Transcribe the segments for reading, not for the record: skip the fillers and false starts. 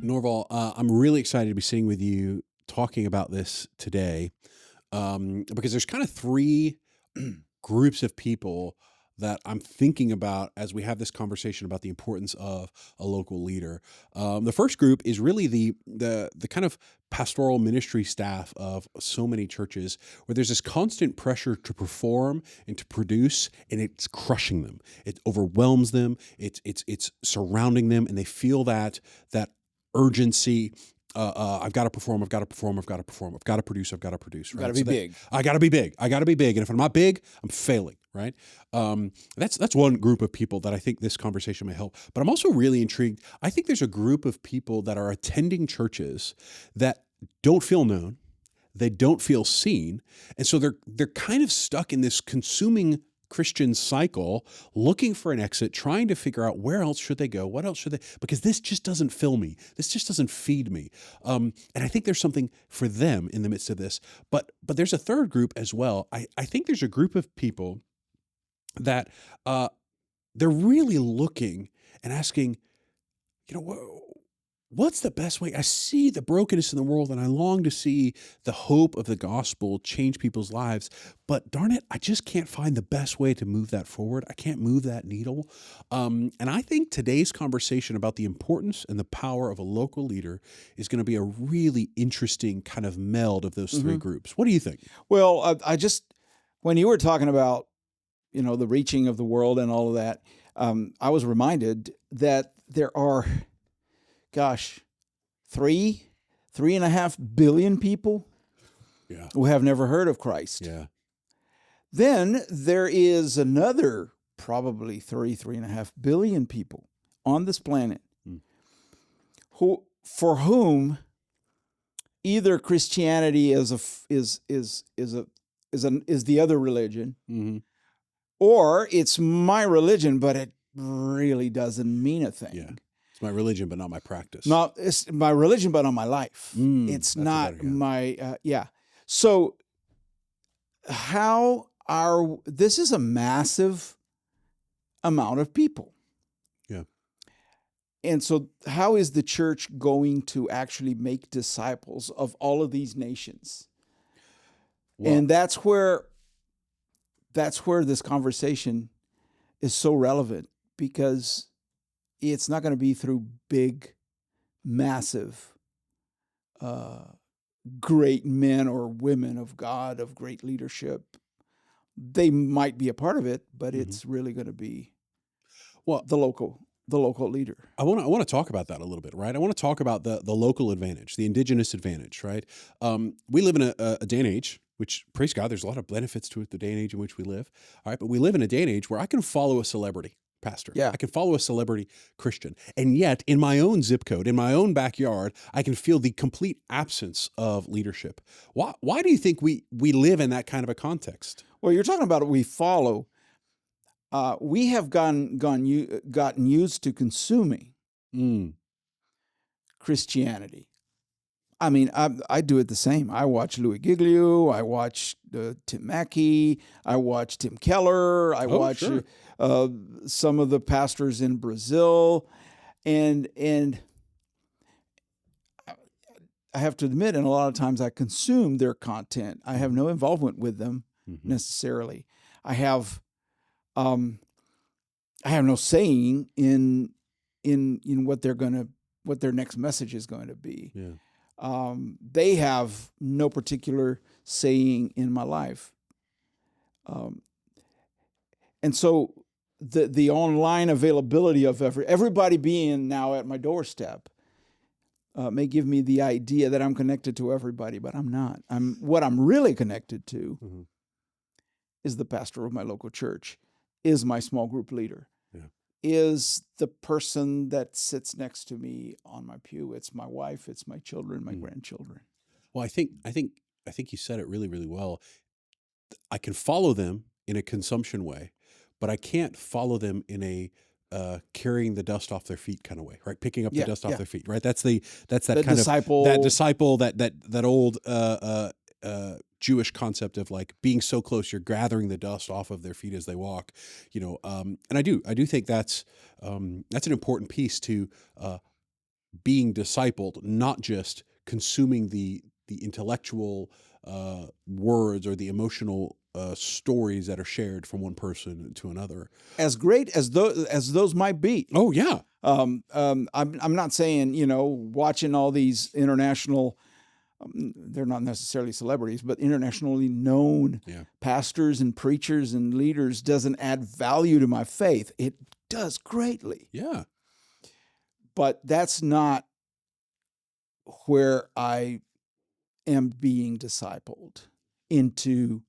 Norval, I'm really excited to be sitting with you talking about this today, because there's kind of three groups of people that I'm thinking about as we have this conversation about the importance of a local leader. The first group is really the kind of pastoral ministry staff of so many churches, where there's this constant pressure to perform and to produce, and it's crushing them. It overwhelms them. It's surrounding them, and they feel that urgency. I've got to perform. I've got to perform. I've got to perform. I've got to produce. I've got to produce. Got to Right. be So that big. I got to be big. I got to be big. And if I'm not big, I'm failing. Right. That's one group of people that I think this conversation may help. But I'm also really intrigued. I think there's a group of people that are attending churches that don't feel known. They don't feel seen, and so they're kind of stuck in this consuming Christian cycle, looking for an exit, trying to figure out where else should they go, what else should they, because this just doesn't fill me, this just doesn't feed me, and I think there's something for them in the midst of this. But there's a third group as well. I think there's a group of people that they're really looking and asking, you know, what's the best way? I see the brokenness in the world and I long to see the hope of the gospel change people's lives. But darn it, I just can't find the best way to move that forward. I can't move that needle. And I think today's conversation about the importance and the power of a local leader is going to be a really interesting kind of meld of those three groups. What do you think? Well, I just, when you were talking about, the reaching of the world and all of that, I was reminded that there are, gosh, 3.5 billion people Yeah. who have never heard of Christ. Yeah. Then there is another probably 3.5 billion people on this planet for whom either Christianity is the other religion, Mm-hmm. or it's my religion, but it really doesn't mean a thing. Yeah. It's my religion, but not my practice. Not it's my religion, but not my life. It's That's not better, yeah. my yeah. So this is a massive amount of people. Yeah. And so how is the church going to actually make disciples of all of these nations? Well, And that's where this conversation is so relevant, because it's not going to be through big, massive, great men or women of God, of great leadership. They might be a part of it, but it's really going to be the local leader. I want to talk about that a little bit, right? I want to talk about the local advantage, the indigenous advantage, right? We live in a day and age, which, praise God, there's a lot of benefits to it, the day and age in which we live, all right? But we live in a day and age where I can follow a celebrity pastor. Yeah. I can follow a celebrity Christian. And yet, in my own zip code, in my own backyard, I can feel the complete absence of leadership. Why do you think we live in that kind of a context? Well, you're talking about we follow. We have gotten used to consuming Christianity. I mean, I do it the same. I watch Louis Giglio. I watch Tim Mackey. I watch Tim Keller. I watch sure. some of the pastors in Brazil, and I have to admit, and a lot of times I consume their content. I have no involvement with them necessarily. I have no saying in what their next message is going to be. Yeah. They have no particular saying in my life. And so the online availability of everybody being now at my doorstep may give me the idea that I'm connected to everybody, but I'm not. What I'm really connected to is the pastor of my local church, is my small group leader, is the person that sits next to me on my pew. It's my wife, it's my children, my grandchildren. Well, I think you said it really, really well. I can follow them in a consumption way, but I can't follow them in a carrying the dust off their feet kind of way, right? Picking up the dust off their feet, right? That's that kind disciple, that old Jewish concept of like being so close, you're gathering the dust off of their feet as they walk, and I do think that's an important piece to being discipled, not just consuming the intellectual words or the emotional stories that are shared from one person to another. As great as those might be. Oh yeah, I'm not saying, watching all these international, they're not necessarily celebrities, but internationally known pastors and preachers and leaders doesn't add value to my faith. It does greatly. yeah. But that's not where I am being discipled into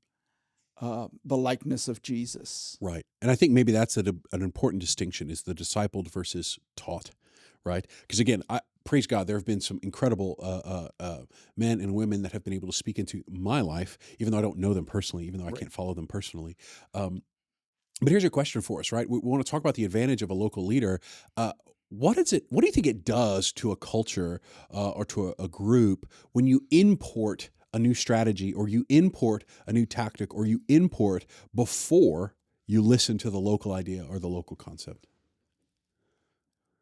the likeness of Jesus. Right. And I think maybe that's an important distinction, is the discipled versus taught, right? Because again, praise God, there have been some incredible men and women that have been able to speak into my life, even though I don't know them personally, even though I can't follow them personally. But here's a question for us, right? We want to talk about the advantage of a local leader. What do you think it does to a culture or to a group when you import a new strategy, or you import a new tactic, or you import before you listen to the local idea or the local concept?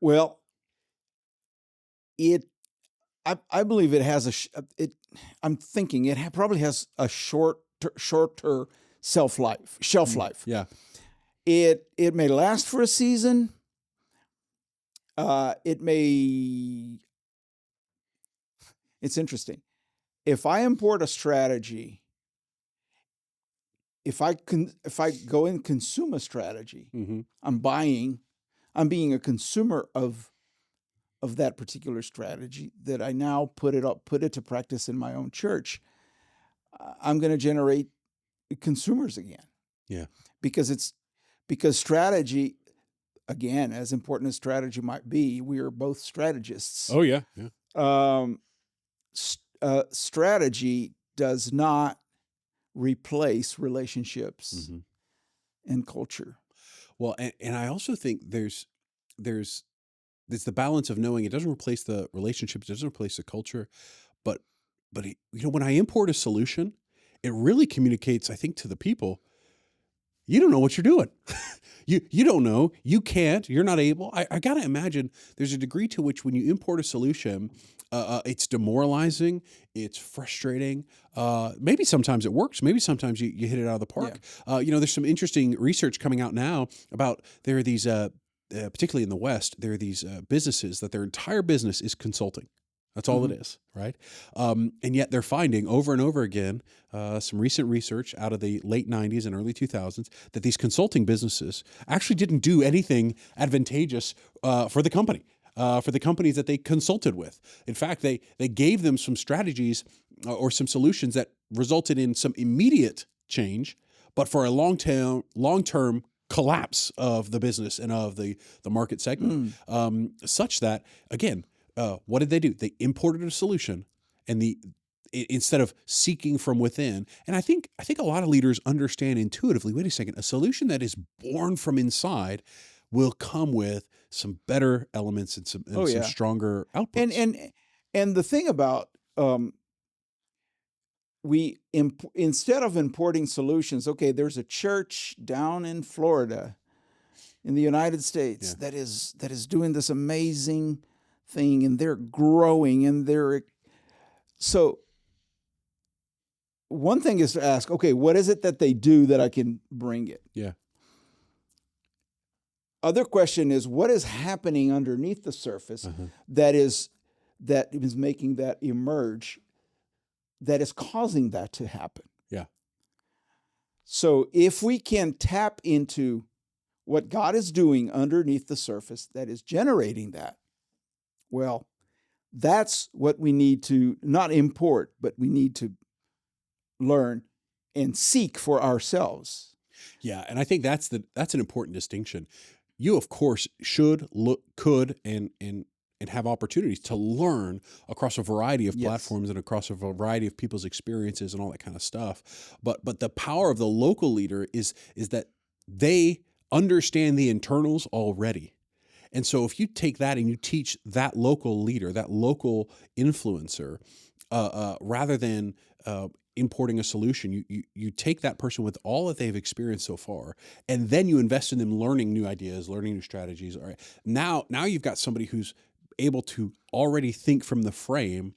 Well, I believe it has I'm thinking it probably has a shorter shelf life. Yeah. It may last for a season. It's interesting. If I import a strategy, if I go and consume a strategy, Mm-hmm. I'm being a consumer of that particular strategy that I now put it to practice in my own church. I'm going to generate consumers again. Yeah. Because strategy, again, as important as strategy might be, we are both strategists. Oh yeah. Yeah. Strategy does not replace relationships and culture. Well, and I also think there's the balance of knowing it doesn't replace the relationships, it doesn't replace the culture, but when I import a solution, it really communicates, I think, to the people, you don't know what you're doing. You don't know. You can't. You're not able. I got to imagine there's a degree to which when you import a solution, it's demoralizing. It's frustrating. Maybe sometimes it works. Maybe sometimes you hit it out of the park. Yeah. There's some interesting research coming out now about there are these, particularly in the West, there are these businesses that their entire business is consulting. That's all it is, right? And yet they're finding over and over again some recent research out of the late 90s and early 2000s that these consulting businesses actually didn't do anything advantageous for the company, for the companies that they consulted with. In fact, they gave them some strategies or some solutions that resulted in some immediate change, but for a long-term collapse of the business and of the market segment, such that, again, what did they do? They imported a solution, and instead of seeking from within. And I think a lot of leaders understand intuitively, wait a second, a solution that is born from inside will come with some better elements and some stronger outputs. And the thing about instead of importing solutions, okay, there's a church down in Florida, in the United States, that is doing this amazing thing, and they're growing, and so one thing is to ask, okay, what is it that they do that I can bring it? Yeah. Other question is, what is happening underneath the surface that is making that emerge, that is causing that to happen? Yeah. So if we can tap into what God is doing underneath the surface that is generating that, well, that's what we need to not import, but we need to learn and seek for ourselves. Yeah, and I think that's an important distinction. You, of course, could, and have opportunities to learn across a variety of platforms and across a variety of people's experiences and all that kind of stuff. But the power of the local leader is that they understand the internals already. And so if you take that and you teach that local leader, that local influencer, rather than importing a solution, you take that person with all that they've experienced so far, and then you invest in them learning new ideas, learning new strategies. All right, now you've got somebody who's able to already think from the frame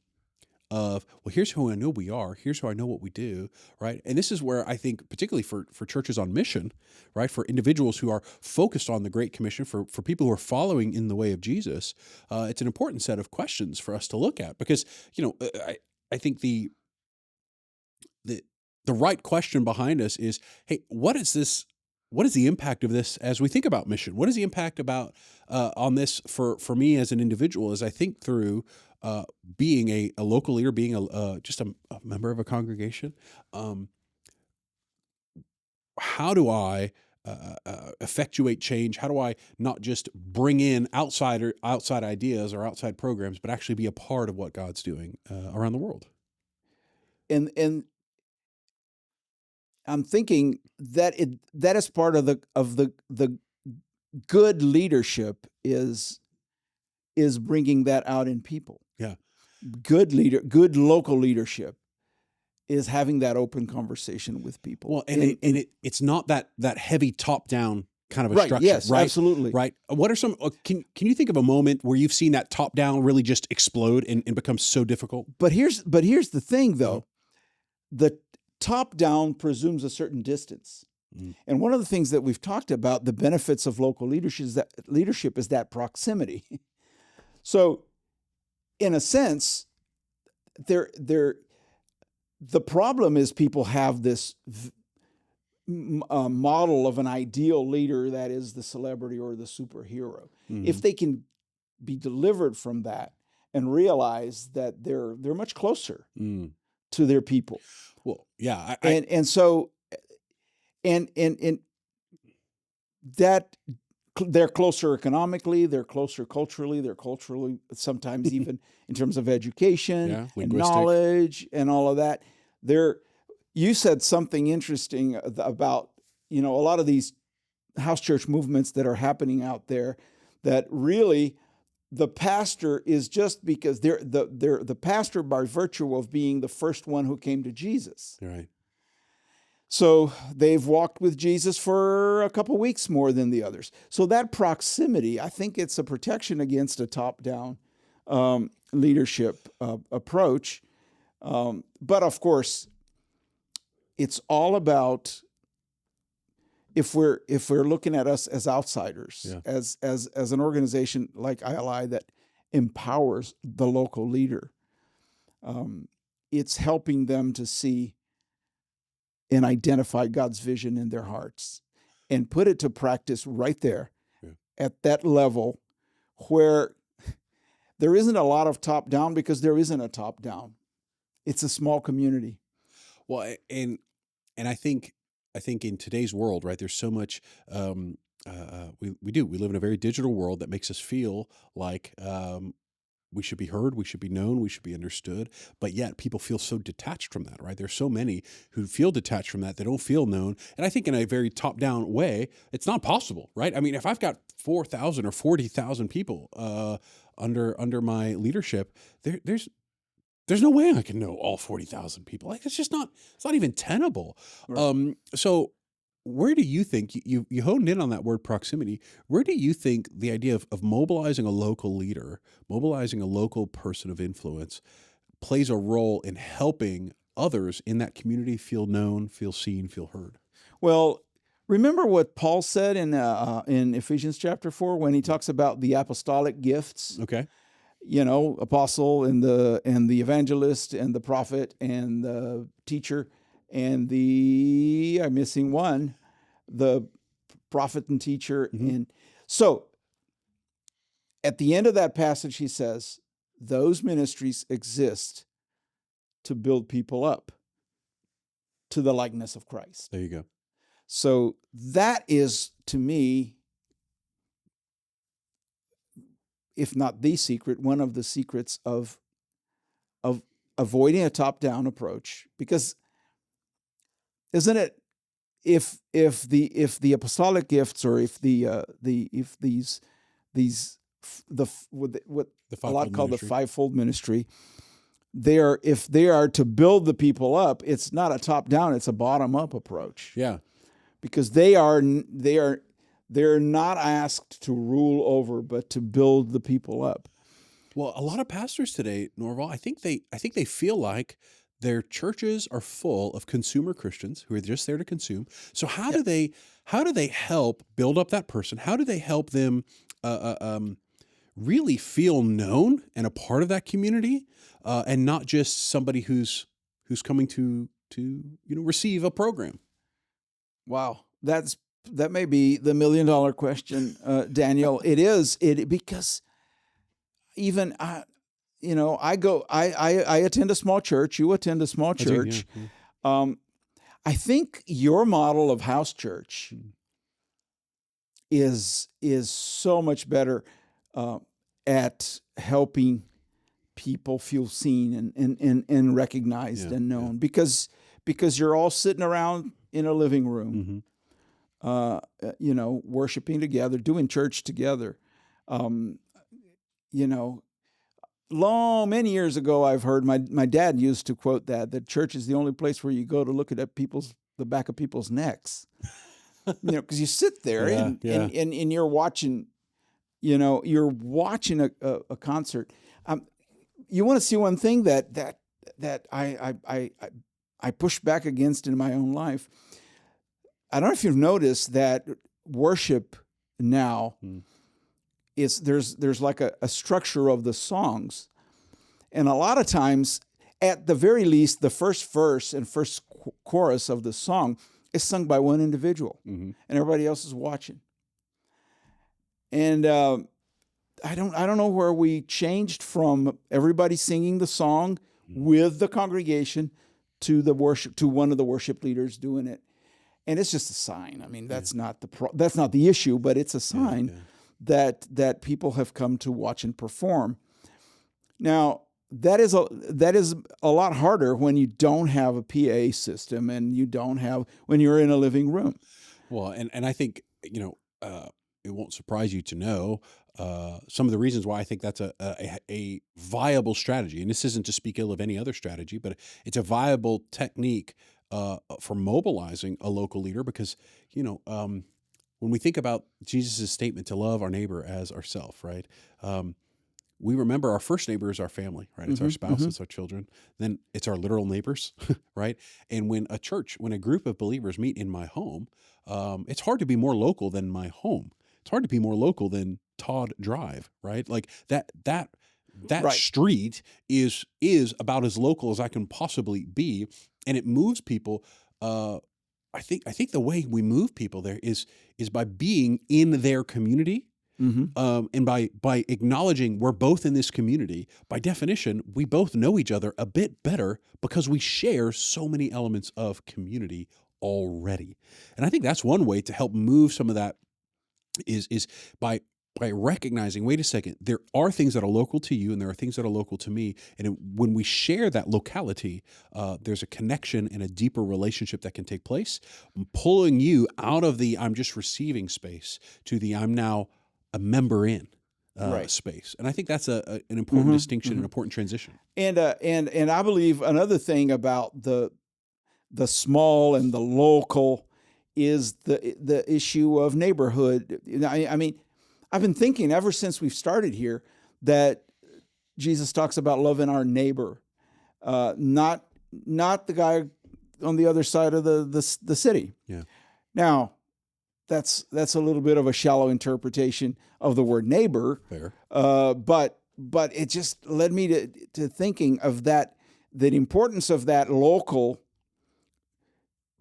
of, well, here's who I know we are, here's who I know what we do, right? And this is where I think, particularly for churches on mission, right, for individuals who are focused on the Great Commission, for people who are following in the way of Jesus, it's an important set of questions for us to look at, because I think the right question behind us is, hey, what is this? What is the impact of this as we think about mission? What is the impact about on this for me as an individual as I think through being a local leader, being just a member of a congregation? How do I effectuate change? How do I not just bring in outside ideas or outside programs, but actually be a part of what God's doing around the world? And I'm thinking that that is part of the good leadership is bringing that out in people. Yeah. Good local leadership is having that open conversation with people. Well, and it's not that heavy top down kind of a right, structure, yes, right? Absolutely. Right. What are some? Can you think of a moment where you've seen that top down really just explode and become so difficult? But here's the thing, though. The top down presumes a certain distance. And one of the things that we've talked about, the benefits of local leadership is that proximity. So, in a sense, the problem is people have this model of an ideal leader that is the celebrity or the superhero. If they can be delivered from that and realize that they're much closer to their people. Well, yeah, and so that they're closer economically, they're closer culturally, they're culturally sometimes even in terms of education and knowledge and all of that. You said something interesting about a lot of these house church movements that are happening out there, that really the pastor is just because they're the pastor by virtue of being the first one who came to Jesus. Right. So they've walked with Jesus for a couple weeks more than the others. So that proximity, I think it's a protection against a top-down leadership approach. But of course, it's all about if we're looking at us as outsiders, as an organization like ILI that empowers the local leader, it's helping them to see and identify God's vision in their hearts and put it to practice right there at that level where there isn't a lot of top down, because there isn't a top down. It's a small community. Well, and I think in today's world, right, there's so much, we live in a very digital world that makes us feel like we should be heard, we should be known, we should be understood, but yet people feel so detached from that, right? There's so many who feel detached from that, they don't feel known. And I think in a very top-down way, it's not possible, right? I mean, if I've got 4,000 or 40,000 people under my leadership, there's no way I can know all 40,000 people. Like, it's not even tenable. Right. So where do you think, you honed in on that word proximity, where do you think the idea of mobilizing a local leader, mobilizing a local person of influence plays a role in helping others in that community feel known, feel seen, feel heard? Well, remember what Paul said in Ephesians chapter 4 when he talks about the apostolic gifts? Okay. Apostle and the evangelist and the prophet and the teacher and I'm missing one, the prophet and teacher. And so at the end of that passage, he says, those ministries exist to build people up to the likeness of Christ. There you go. So that is, to me, if not the secret, one of the secrets of avoiding a top-down approach. Because isn't it, if the apostolic gifts, or if these what a lot call the fivefold ministry, if they are to build the people up, it's not a top-down, it's a bottom-up approach. Yeah, because they're not asked to rule over, but to build the people up. Well, a lot of pastors today, Norval, I think they feel like their churches are full of consumer Christians who are just there to consume. So Yeah. how do they help build up that person? How do they help them really feel known and a part of that community, and not just somebody who's coming to receive a program? Wow, that may be the $1,000,000 question, Daniel. It is because even I attend a small church. You attend a small I do, yeah, church. yeah. Um, I think your model of house church is so much better at helping people feel seen and recognized Yeah, and yeah. known because you're all sitting around in a living room, worshiping together, doing church together. Um, you know, many years ago, I've heard my dad used to quote that church is the only place where you go to look at the back of people's necks. Because you sit there Yeah, and, yeah. and you're watching, you're watching a concert. You want to see one thing that I push back against in my own life. I don't know if you've noticed that worship now is there's like a structure of the songs, and a lot of times, at the very least, the first verse and first chorus of the song is sung by one individual, and everybody else is watching. And I don't know where we changed from everybody singing the song with the congregation to one of the worship leaders doing it, and it's just a sign. I mean, that's not the issue, but it's a sign that people have come to watch and perform. Now, that is a lot harder when you don't have a PA system and when you're in a living room. Well, and I think it won't surprise you to know some of the reasons why I think that's a viable strategy. And this isn't to speak ill of any other strategy, but it's a viable technique for mobilizing a local leader, because when we think about Jesus' statement to love our neighbor as ourself, right? We remember our first neighbor is our family, right? It's our spouse, it's our children. Then it's our literal neighbors, right? And when a group of believers meet in my home, it's hard to be more local than my home. It's hard to be more local than Todd Drive, right? Like that Right. street is about as local as I can possibly be, and it moves people. I think the way we move people there is by being in their community. And by acknowledging we're both in this community. By definition, we both know each other a bit better because we share so many elements of community already. And I think that's one way to help move some of that is by recognizing, wait a second, there are things that are local to you and there are things that are local to me. And when we share that locality, there's a connection and a deeper relationship that can take place, pulling you out of the I'm just receiving space to the I'm now a member in space. And I think that's an important distinction, an important transition. And I believe another thing about the small and the local is the issue of neighborhood. I mean, I've been thinking ever since we've started here that Jesus talks about loving our neighbor, not the guy on the other side of the city. Yeah. Now, that's a little bit of a shallow interpretation of the word neighbor. Fair. But it just led me to thinking of the importance of that local,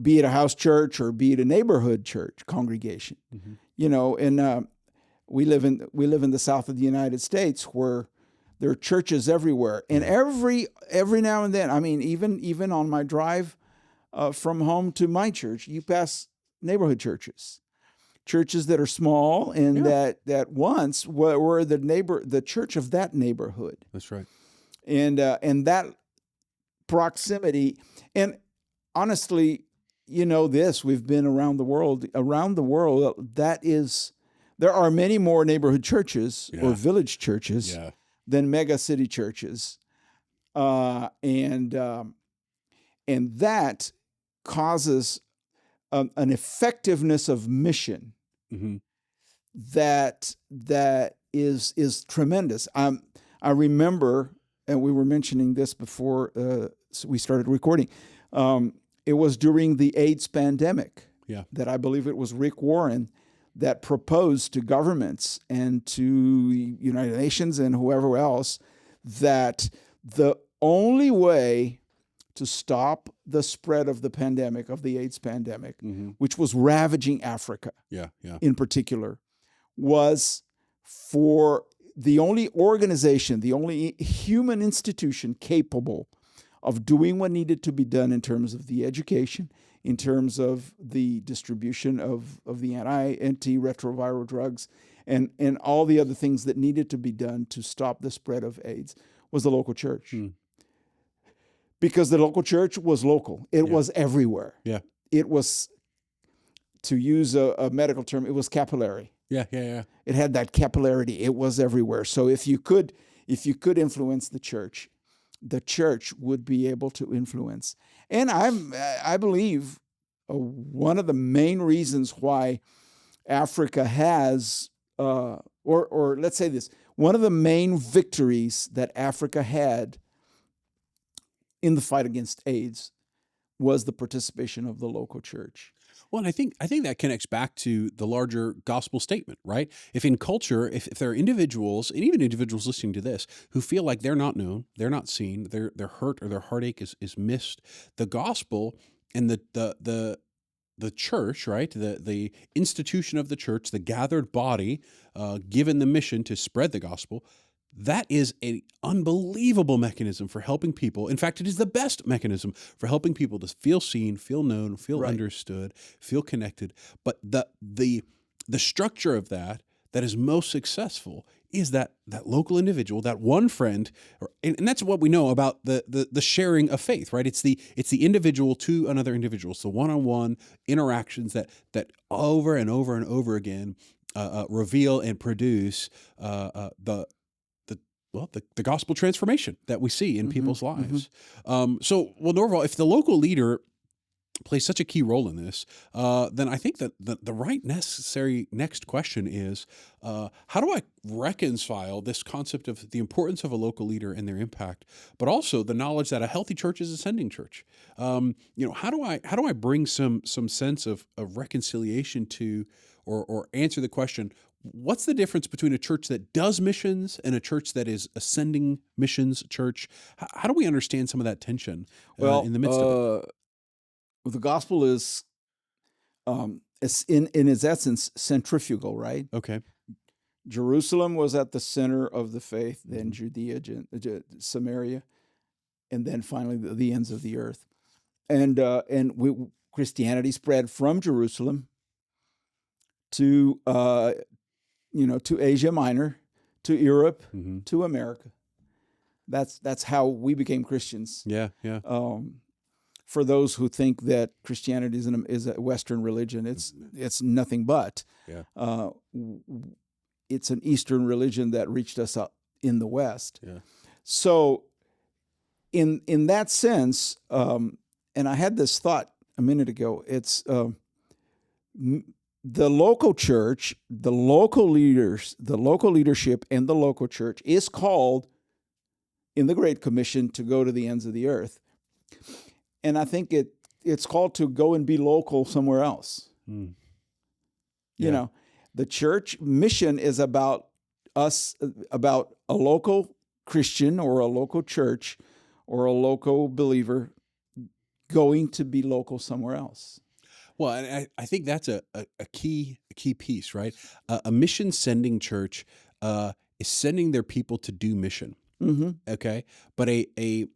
be it a house church or be it a neighborhood church congregation. And we live in the South of the United States, where there are churches everywhere, and every now and then, I mean, even on my drive from home to my church, you pass neighborhood churches that are small and that once were the church of that neighborhood. That's right. And that proximity, and honestly, we've been around the world. There are many more neighborhood churches or village churches than mega city churches, and that causes an effectiveness of mission that is tremendous. I remember, and we were mentioning this before we started recording. It was during the AIDS pandemic that I believe it was Rick Warren that proposed to governments and to United Nations and whoever else that the only way to stop the spread of the pandemic, of the AIDS pandemic, which was ravaging Africa in particular, was for the only organization, the only human institution capable of doing what needed to be done in terms of the education, in terms of the distribution of the antiretroviral drugs, and all the other things that needed to be done to stop the spread of AIDS, was the local church. Because the local church was local. It was everywhere. It was, to use a medical term, it was capillary. It had that capillarity. It was everywhere. So if you could influence the church would be able to influence. And I believe one of the main reasons why Africa has, or let's say this, one of the main victories that Africa had in the fight against AIDS was the participation of the local church. Well, and I think that connects back to the larger gospel statement, right? If in culture, if there are individuals, and even individuals listening to this, who feel like they're not known, they're not seen, their hurt or their heartache is missed, the gospel and the church, right? The institution of the church, the gathered body, given the mission to spread the gospel, that is an unbelievable mechanism for helping people. In fact, it is the best mechanism for helping people to feel seen, feel known, feel understood, feel connected. But the structure of that is most successful is that local individual, that one friend, and that's what we know about the sharing of faith, right? It's the individual to another individual. So one-on-one interactions that over and over and over again reveal and produce the gospel transformation that we see in people's lives. Norval, if the local leader plays such a key role in this, then I think that the right necessary next question is, how do I reconcile this concept of the importance of a local leader and their impact, but also the knowledge that a healthy church is a sending church? How do I bring some sense of reconciliation to, or answer the question, what's the difference between a church that does missions and a church that is a sending missions church? How do we understand some of that tension in the midst of it? The gospel is, in its essence, centrifugal, right? Okay. Jerusalem was at the center of the faith, then Judea, Samaria, and then finally the ends of the earth. And Christianity spread from Jerusalem to Asia Minor, to Europe, to America. That's how we became Christians. Yeah. For those who think that Christianity is a Western religion, it's nothing but. It's an Eastern religion that reached us up in the West. So, in that sense, and I had this thought a minute ago. It's the local church, the local leaders, the local leadership, and the local church is called in the Great Commission to go to the ends of the earth. And I think it's called to go and be local somewhere else. You know, the church mission is about us, about a local Christian or a local church or a local believer going to be local somewhere else. Well, and I think that's a key piece, right? A mission sending church is sending their people to do mission. Okay, but a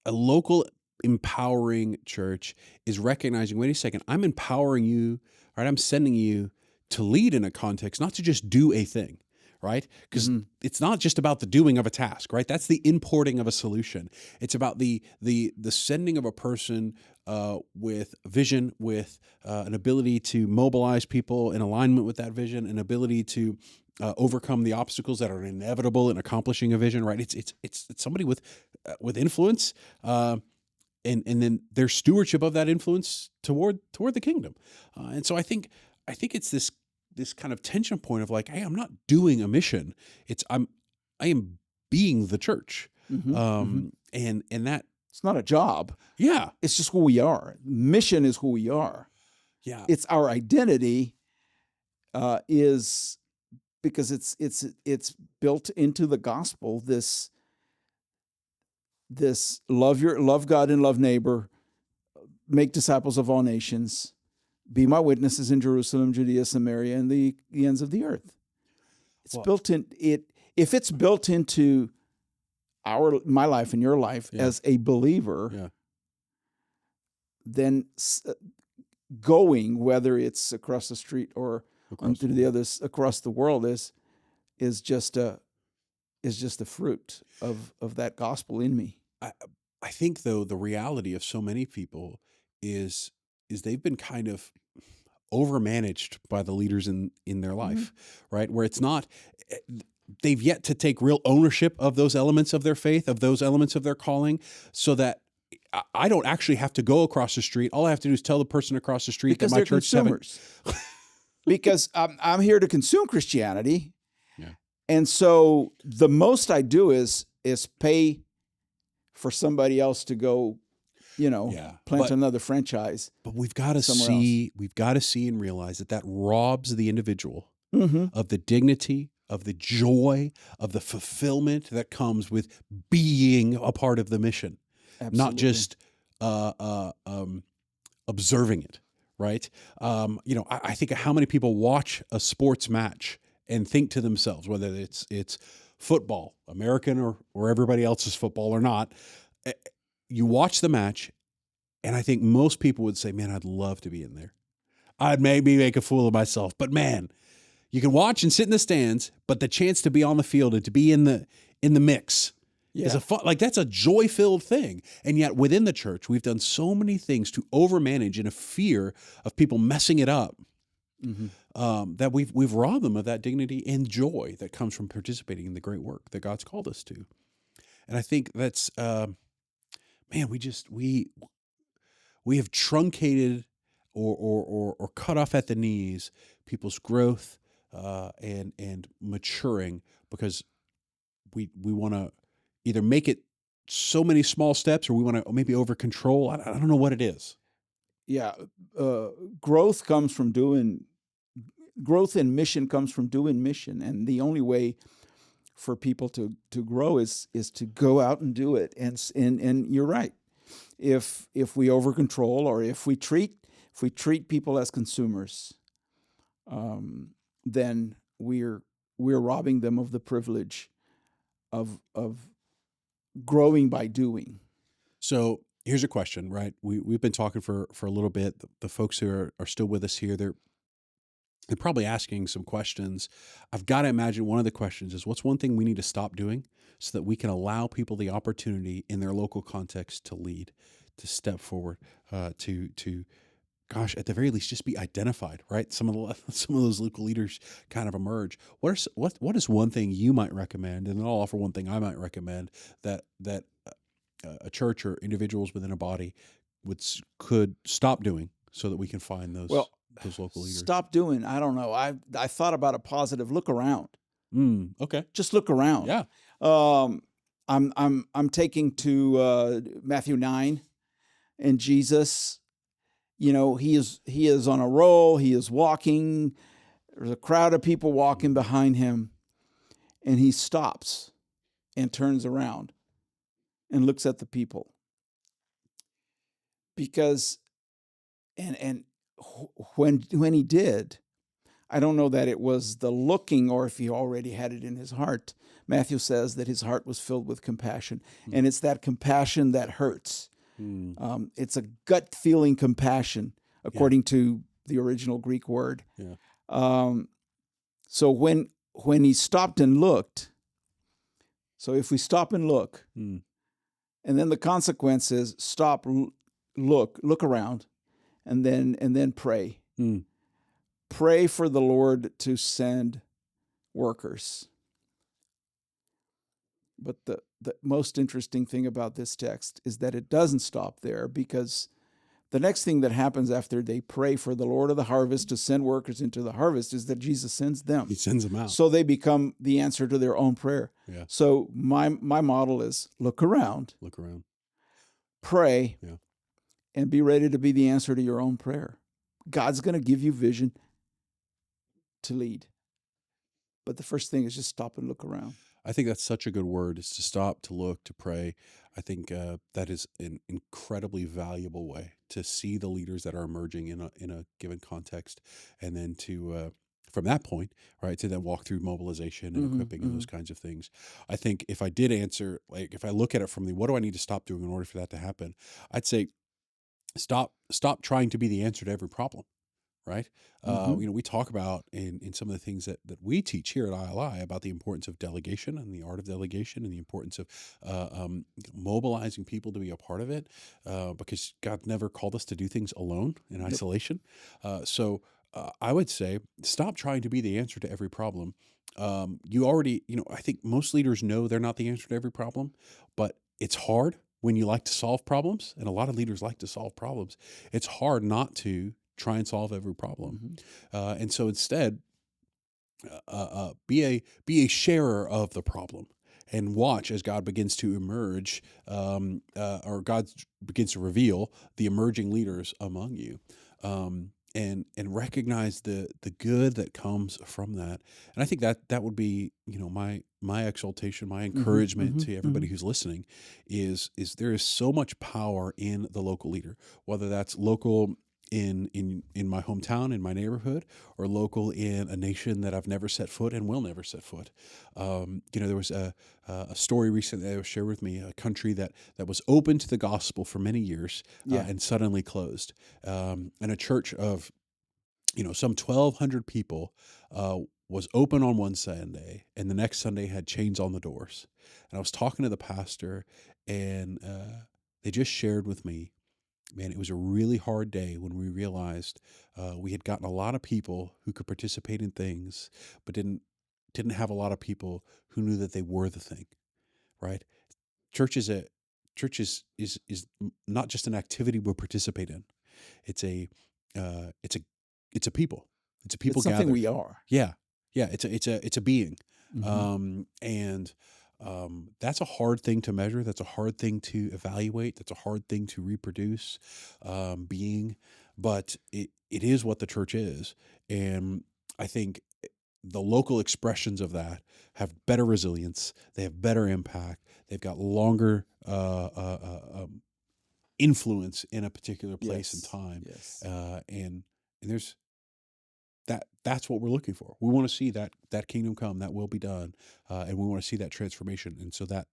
local empowering church is recognizing, wait a second, I'm empowering you, right? I'm sending you to lead in a context, not to just do a thing, right? Because it's not just about the doing of a task, right? That's the importing of a solution. It's about the sending of a person with vision, with an ability to mobilize people in alignment with that vision, an ability to overcome the obstacles that are inevitable in accomplishing a vision, right? It's somebody with influence, and then their stewardship of that influence toward the kingdom. And so I think it's this this kind of tension point of like, hey, I'm not doing a mission. I am being the church. And that, It's not a job. yeah, It's just who we are. Mission is who we are. yeah, It's our identity is because it's built into the gospel. This love God and love neighbor, make disciples of all nations, be my witnesses in Jerusalem, Judea, Samaria, and the ends of the earth. It's built in it. If it's built into my life and your life as a believer, then going, whether it's across the street or to the others across the world, is just a fruit of that gospel in me. I think though the reality of so many people is they've been kind of overmanaged by the leaders in their life, right? Where it's not, they've yet to take real ownership of those elements of their faith, of those elements of their calling, so that I don't actually have to go across the street. All I have to do is tell the person across the street because that my church consumers. Because I'm here to consume Christianity, Yeah. and so the most I do is pay for somebody else to go, plant another franchise. But we've got to see and realize that robs the individual of the dignity, of the joy, of the fulfillment that comes with being a part of the mission. Absolutely. Not just observing it, right? I think of how many people watch a sports match and think to themselves, whether it's football, American or everybody else's football or not, you watch the match, and I think most people would say, man, I'd love to be in there. I'd maybe make a fool of myself, but man, you can watch and sit in the stands, but the chance to be on the field and to be in the mix is that's a joy-filled thing. And yet within the church, we've done so many things to overmanage in a fear of people messing it up, that we've robbed them of that dignity and joy that comes from participating in the great work that God's called us to. And I think that's, we have truncated or cut off at the knees people's growth and maturing because we want to either make it so many small steps or we want to maybe over control. I don't know what it is. Yeah. Growth and mission comes from doing mission. And the only way for people to grow is to go out and do it. And you're right. If we over control or if we treat people as consumers, then we're robbing them of the privilege of growing by doing. So here's a question, right? We've been talking for a little bit. The folks who are still with us here, they're probably asking some questions. I've got to imagine one of the questions is, what's one thing we need to stop doing so that we can allow people the opportunity in their local context to lead, to step forward, to gosh, at the very least, just be identified, right? Some of those local leaders kind of emerge. What is one thing you might recommend? And then I'll offer one thing I might recommend that a church or individuals within a body could stop doing so that we can find those local leaders. Stop doing. I don't know. I thought about a positive. Look around. Okay. Just look around. Yeah. I'm taking to Matthew 9, and Jesus. He is on a roll. He is walking. There's a crowd of people walking behind him, and he stops and turns around and looks at the people. Because, and when he did, I don't know that it was the looking or if he already had it in his heart. Matthew says that his heart was filled with compassion, and it's that compassion that hurts. It's a gut feeling compassion, according to the original Greek word. Yeah. So when he stopped and looked, so if we stop and look, and then the consequence is stop, look around, and then pray. Pray for the Lord to send workers. But the most interesting thing about this text is that it doesn't stop there, because The next thing that happens after they pray for the Lord of the harvest to send workers into the harvest is that Jesus sends them. He sends them out. So they become the answer to their own prayer. Yeah. So my model is look around, Look around. pray, Yeah. and be ready to be the answer to your own prayer. God's going to give you vision to lead. But the first thing is just stop and look around. I think that's such a good word, is to stop, to look, to pray. I think that is an incredibly valuable way to see the leaders that are emerging in a given context, and then to from that point, right, to then walk through mobilization and equipping and those kinds of things. I think if I did answer, like if I look at it from the what do I need to stop doing in order for that to happen, I'd say stop trying to be the answer to every problem. Right. We talk about in some of the things that we teach here at ILI about the importance of delegation and the art of delegation and the importance of mobilizing people to be a part of it, because God never called us to do things alone in isolation. So I would say stop trying to be the answer to every problem. You already, I think most leaders know they're not the answer to every problem, but it's hard when you like to solve problems, and a lot of leaders like to solve problems. It's hard not to try and solve every problem. And so instead, be a sharer of the problem, and watch as God begins to emerge, or God begins to reveal the emerging leaders among you. And recognize the good that comes from that. And I think that would be, my exaltation, my encouragement to everybody who's listening is there is so much power in the local leader, whether that's local in my hometown, in my neighborhood, or local in a nation that I've never set foot and will never set foot. There was a story recently that was shared with me, a country that was open to the gospel for many years, and suddenly closed. And a church of, some 1,200 people was open on one Sunday, and the next Sunday had chains on the doors. And I was talking to the pastor, and they just shared with me, man, it was a really hard day when we realized we had gotten a lot of people who could participate in things, but didn't have a lot of people who knew that they were the thing, right? Church is not just an activity we participate in. It's a people. It's a people It's something gathered. we are. Yeah. It's a being. Mhm. That's a hard thing to measure. That's a hard thing to evaluate. That's a hard thing to reproduce, being, but it is what the church is. And I think the local expressions of that have better resilience. They have better impact. They've got longer influence in a particular place and Yes. time. Yes. And there's that's what we're looking for. We want to see that kingdom come, that will be done, and we want to see that transformation. And so that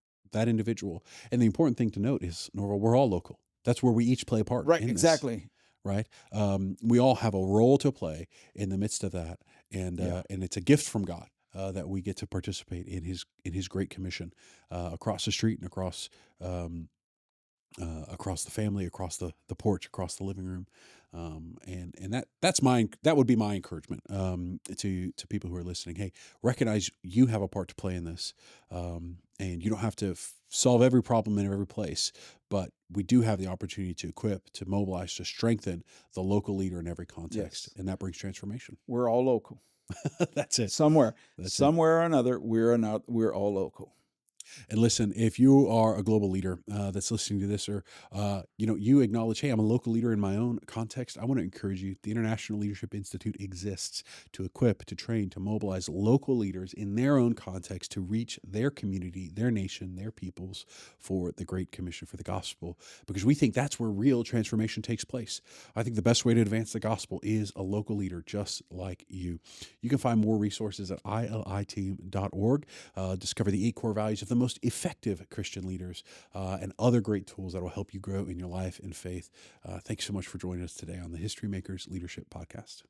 individual, and the important thing to note is, Norval, we're all local. That's where we each play a part. Right. in this, Exactly. right. We all have a role to play in the midst of that, and it's a gift from God that we get to participate in His great commission across the street and across the family, across the porch, across the living room, and that would be my encouragement to people who are listening. Hey, recognize you have a part to play in this, and you don't have to solve every problem in every place, but we do have the opportunity to equip, to mobilize, to strengthen the local leader in every context, and that brings transformation. We're all local. That's it. Somewhere That's or another, we're all local. And listen, if you are a global leader that's listening to this, or you acknowledge, hey, I'm a local leader in my own context, I want to encourage you. The International Leadership Institute exists to equip, to train, to mobilize local leaders in their own context to reach their community, their nation, their peoples for the Great Commission, for the gospel, because we think that's where real transformation takes place. I think the best way to advance the gospel is a local leader just like you. You can find more resources at iliteam.org. Discover the 8 core values of the most effective Christian leaders, and other great tools that will help you grow in your life and faith. Thanks so much for joining us today on the History Makers Leadership Podcast.